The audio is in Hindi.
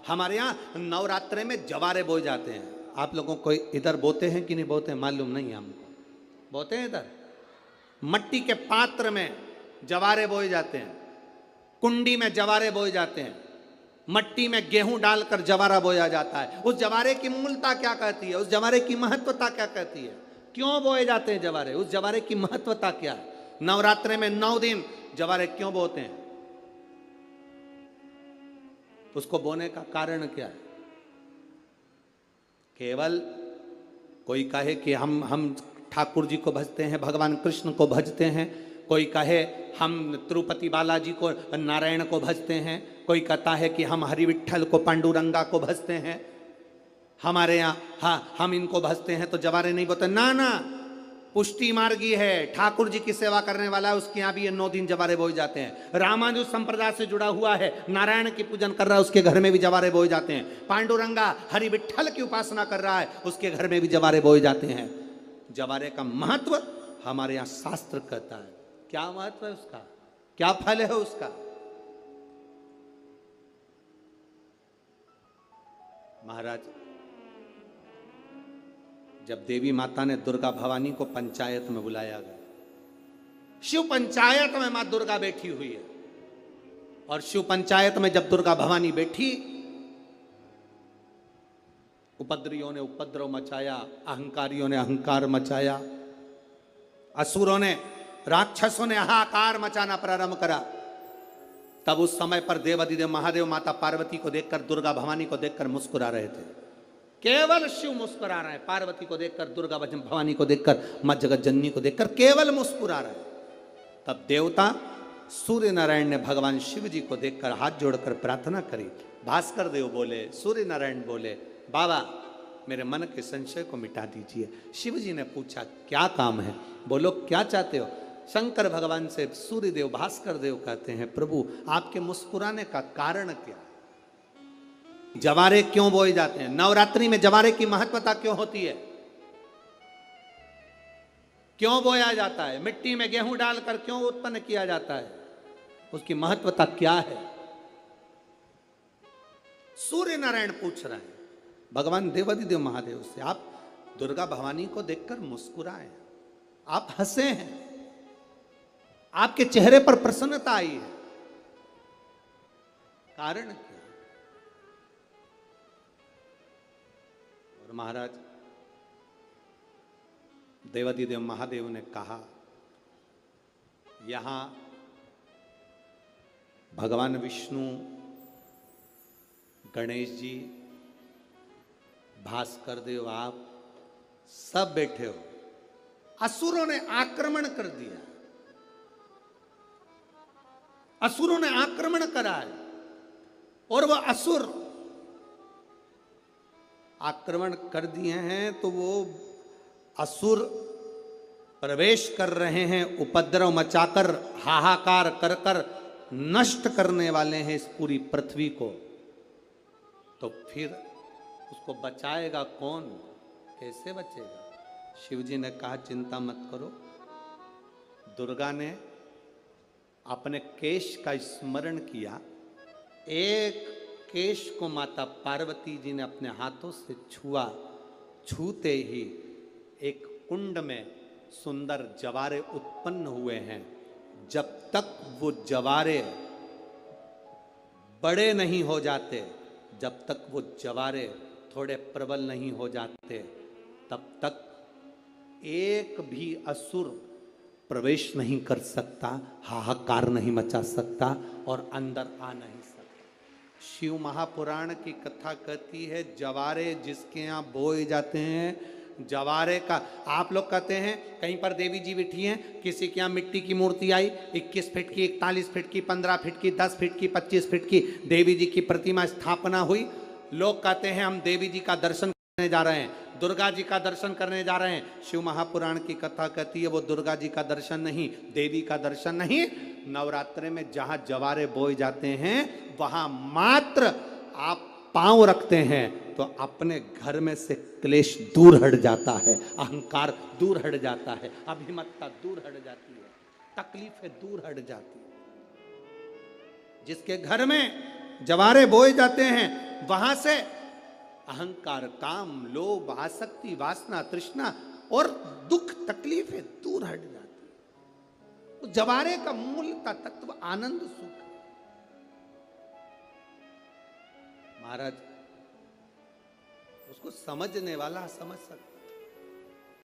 हमारे यहाँ नवरात्रे में जवारे बोए जाते हैं। आप लोगों को इधर बोते हैं कि नहीं बोते हैं मालूम नहीं हमको। बोते हैं इधर मट्टी के पात्र में जवारे बोए जाते हैं, कुंडी में जवारे बोए जाते हैं, मट्टी में गेहूं डालकर जवारा बोया जाता है। उस जवारे की मूलता क्या कहती है, उस जवारे की महत्वता क्या कहती है, क्यों बोए जाते हैं जवारे, उस जवारे की महत्वता क्या है। नवरात्रे में 9 दिन जवारे क्यों बोते हैं, उसको बोने का कारण क्या है। केवल कोई कहे कि हम ठाकुर जी को भजते हैं, भगवान कृष्ण को भजते हैं, कोई कहे हम तिरुपति बालाजी को नारायण को भजते हैं, कोई कहता है कि हम हरि विट्ठल को पांडुरंगा को भजते हैं, हमारे यहाँ हाँ हम इनको भजते हैं तो जवारे नहीं बोते। ना ना, पुष्टि मार्गी है, ठाकुर जी की सेवा करने वाला है, उसके यहाँ भी ये 9 दिन जवारे बोए जाते हैं। रामानुज संप्रदाय से जुड़ा हुआ है, नारायण की पूजन कर रहा है, उसके घर में भी जवारे बोए जाते हैं। पांडुरंगा हरि विट्ठल की उपासना कर रहा है, उसके घर में भी जवारे बोए जाते हैं। जवारे का महत्व हमारे यहाँ शास्त्र कहता है। क्या महत्व है उसका, क्या फल है उसका। महाराज, जब देवी माता ने दुर्गा भवानी को पंचायत में बुलाया गया, शिव पंचायत में मां दुर्गा बैठी हुई है, और शिव पंचायत में जब दुर्गा भवानी बैठी, उपद्रवियों ने उपद्रव मचाया, अहंकारियों ने अहंकार मचाया, असुरों ने राक्षसों ने हाहाकार मचाना प्रारंभ करा। तब उस समय पर देवाधिदेव महादेव माता पार्वती को देखकर, दुर्गा भवानी को देखकर मुस्कुरा रहे थे। केवल शिव मुस्कुरा रहे हैं, पार्वती को देखकर, दुर्गा भवानी को देखकर, मां जगत जननी को देखकर केवल मुस्कुरा रहे हैं। तब देवता सूर्य नारायण ने भगवान शिव जी को देखकर हाथ जोड़कर प्रार्थना करी। भास्कर देव बोले, सूर्य नारायण बोले, बाबा मेरे मन के संशय को मिटा दीजिए। शिव जी ने पूछा क्या काम है, बोलो क्या चाहते हो। शंकर भगवान से सूर्य देव भास्कर देव कहते हैं, प्रभु आपके मुस्कुराने का कारण क्या, जवारे क्यों बोए जाते हैं, नवरात्रि में जवारे की महत्वता क्यों होती है, क्यों बोया जाता है, मिट्टी में गेहूं डालकर क्यों उत्पन्न किया जाता है, उसकी महत्वता क्या है। सूर्य नारायण पूछ रहे हैं भगवान देवाधिदेव महादेव से, आप दुर्गा भवानी को देखकर मुस्कुराए, आप हंसे हैं, आपके चेहरे पर प्रसन्नता आई है, कारण क्या। और महाराज देवाधिदेव महादेव ने कहा, यहां भगवान विष्णु, गणेश जी, भास्कर देव, आप सब बैठे हो। असुरों ने आक्रमण कर दिया, असुरों ने आक्रमण करा है, और वह असुर आक्रमण कर दिए हैं तो वो असुर प्रवेश कर रहे हैं, उपद्रव मचाकर, हाहाकार कर कर नष्ट करने वाले हैं इस पूरी पृथ्वी को। तो फिर उसको बचाएगा कौन, कैसे बचेगा। शिव जी ने कहा चिंता मत करो। दुर्गा ने अपने केश का स्मरण किया, एक केश को माता पार्वती जी ने अपने हाथों से छुआ, छूते ही एक कुंड में सुंदर जवारे उत्पन्न हुए हैं। जब तक वो जवारे बड़े नहीं हो जाते, जब तक वो जवारे थोड़े प्रबल नहीं हो जाते, तब तक एक भी असुर प्रवेश नहीं कर सकता, हाहाकार नहीं मचा सकता और अंदर आ नहीं सकता। शिव महापुराण की कथा कहती है, जवारे जिसके यहाँ बोए जाते हैं, जवारे का, आप लोग कहते हैं कहीं पर देवी जी बैठी हैं, किसी के यहाँ मिट्टी की मूर्ति आई, 21 फीट की, 41 फीट की, 15 फीट की, 10 फीट की, 25 फीट की देवी जी की प्रतिमा स्थापना हुई। लोग कहते हैं हम देवी जी का दर्शन करने जा रहे हैं, दुर्गा जी का दर्शन करने जा रहे हैं। शिव महापुराण की कथा कहती है वो दुर्गा जी का दर्शन नहीं, देवी का दर्शन नहीं। नवरात्रे में जहां जवारे बोए जाते हैं वहां मात्र आप पांव रखते हैं तो अपने घर में से क्लेश दूर हट जाता है, अहंकार दूर हट जाता है, अभिमतता दूर हट जाती है, तकलीफें दूर हट जाती है। जिसके घर में जवारे बोए जाते हैं, वहां से अहंकार, काम, लोभ, आसक्ति, वासना, तृष्णा और दुख, तकलीफें दूर हट जाती। तो जवारे का मूल का तत्व आनंद, सुख। महाराज, उसको समझने वाला समझ सकता।